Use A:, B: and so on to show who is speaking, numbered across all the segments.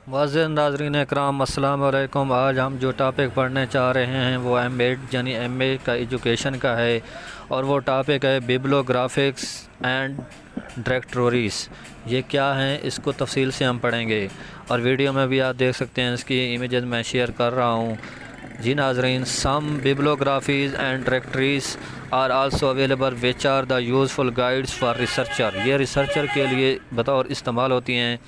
A: वाज़ेह नाज़रीन इकराम, अस्सलाम वालेकुम। आज हम जो टॉपिक पढ़ने चाह रहे हैं वो एम.एड यानी एम.ए. का एजुकेशन का है और वो टॉपिक है बिब्लियोग्राफिक्स एंड डायरेक्टरीज़। ये क्या हैं, इसको तफसील से हम पढ़ेंगे और वीडियो में भी आप देख सकते हैं, इसकी इमेजेस मैं शेयर कर रहा हूँ। जी नाज़रीन, some bibliographies and directories are also available which are the useful guides for researcher. ये रिसर्चर के लिए बतौर इस्तेमाल होती हैं।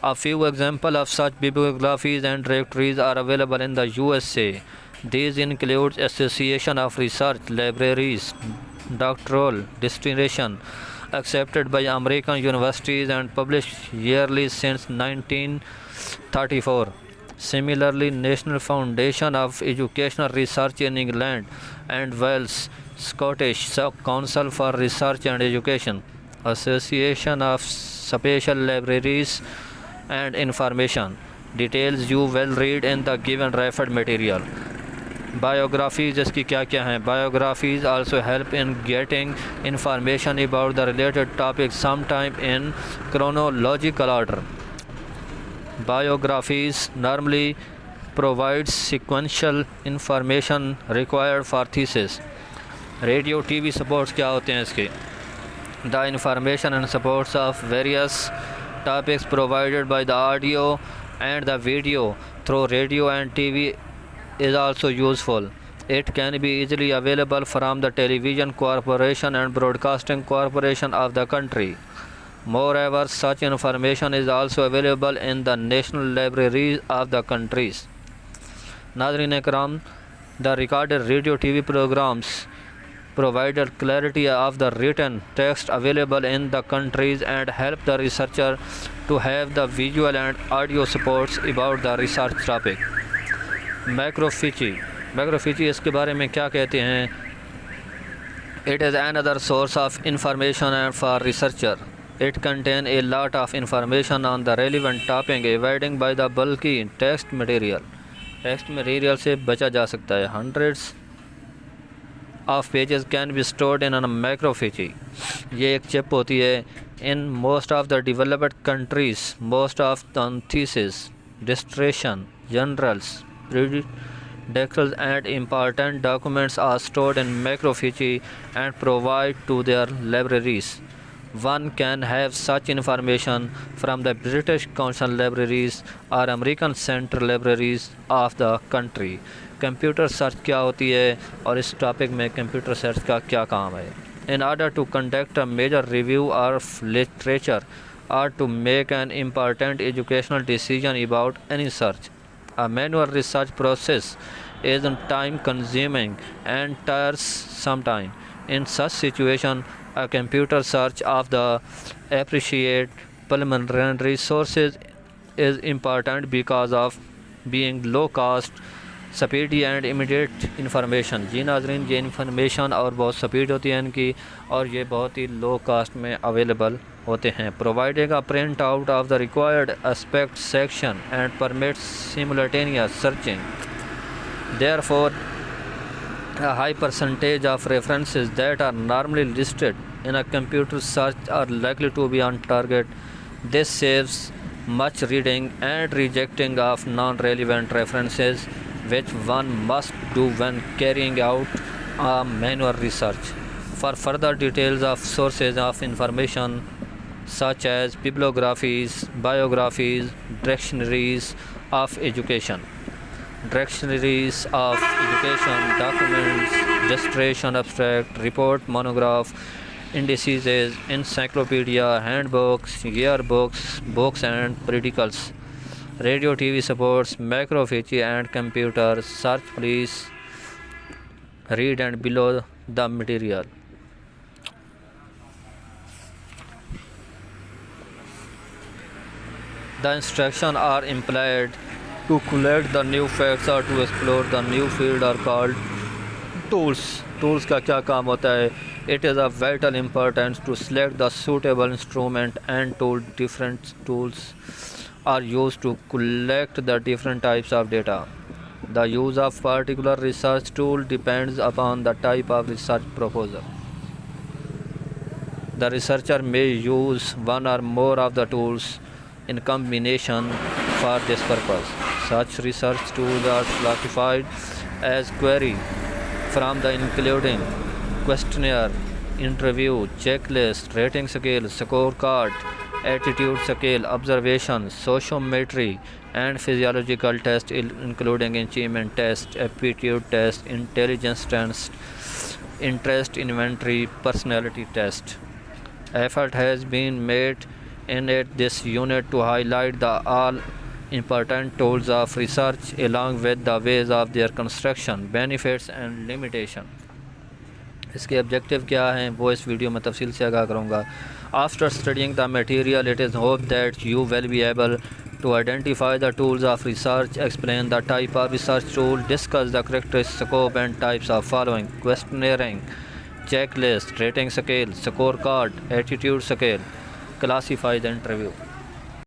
A: A few examples of such bibliographies and directories are available in the USA. These include Association of Research Libraries, doctoral dissertation accepted by American universities and published yearly since 1934. Similarly, National Foundation of Educational Research in England and Wales, Scottish Council for Research and Education, Association of Special Libraries and information. Details you will read in the given referred material. Biographies इसकी क्या क्या हैं? Biographies also help in getting information about the related topic, sometime in chronological order. Biographies normally provide sequential information required for thesis. Radio TV supports क्या होते हैं इसके? The information and supports of various topics provided by the audio and the video through radio and TV is also useful. It can be easily available from the Television Corporation and Broadcasting Corporation of the country. Moreover, such information is also available in the national libraries of the countries. नाज़रीन इकराम, the recorded radio TV programs provided clarity of the written text available in the countries and help the researcher to have the visual and audio supports about the research topic. Macrophygy इसके बारे में क्या कहते हैं? It is another source of information and for researcher. It contains a lot of information on the relevant topic, avoiding by the bulky text material. Text material से बचा जा सकता है. Hundreds of pages can be stored in a macrophygy. ये एक chip होती है. In most of the developed countries, most of the theses, dissertation, journals, predicals and important documents are stored in macrophygy and provided to their libraries. One can have such information from the British Council libraries or American Central libraries of the country. Computer search क्या होती है और इस topic में computer search का क्या काम है? In order to conduct a major review of literature or to make an important educational decision about any search, a manual research process is time consuming and tires sometime. In such situation, a computer search of the appreciate preliminary sources is important because of being low cost, speedy and immediate information. जी नाज़रीन, ये information और बहुत speed होती है इनकी और ये बहुत ही लो कास्ट में अवेलेबल होते हैं। Providing a print out of the required aspect section and permits simultaneous searching. Therefore a high percentage of references that are normally listed in a computer search are likely to be on target. This saves much reading and rejecting of non-relevant references, which one must do when carrying out a manual research. For further details of sources of information such as bibliographies, biographies, dictionaries of education, documents, dissertation abstract, report, monograph, indices, encyclopedia, handbooks, yearbooks, books and periodicals. Radio TV supports macrophygy and computer search. Please read and below the material. The instructions are implied to collect the new facts or to explore the new field are called tools. Tools का क्या काम होता है? It is of vital importance to select the suitable instrument and tool. Different tools are used to collect the different types of data. The use of particular research tool depends upon the type of research proposal. The researcher may use one or more of the tools in combination for this purpose. Such research tools are classified as query from the including questionnaire, interview, checklist, rating scale, scorecard, attitude scale, observations, sociometry, and physiological tests including achievement test, aptitude test, intelligence test, interest inventory, personality test. Effort has been made in this unit to highlight the all important tools of research along with the ways of their construction, benefits and limitation. इसके objective क्या हैं वो इस video में तफसील से आगाह करूँगा. After studying the material it is hope that you will be able to identify the tools of research, explain the type of research tool, discuss the characteristics, scope and types of following: questionnaire, checklist, rating scale, scorecard, attitude scale, classify the interview.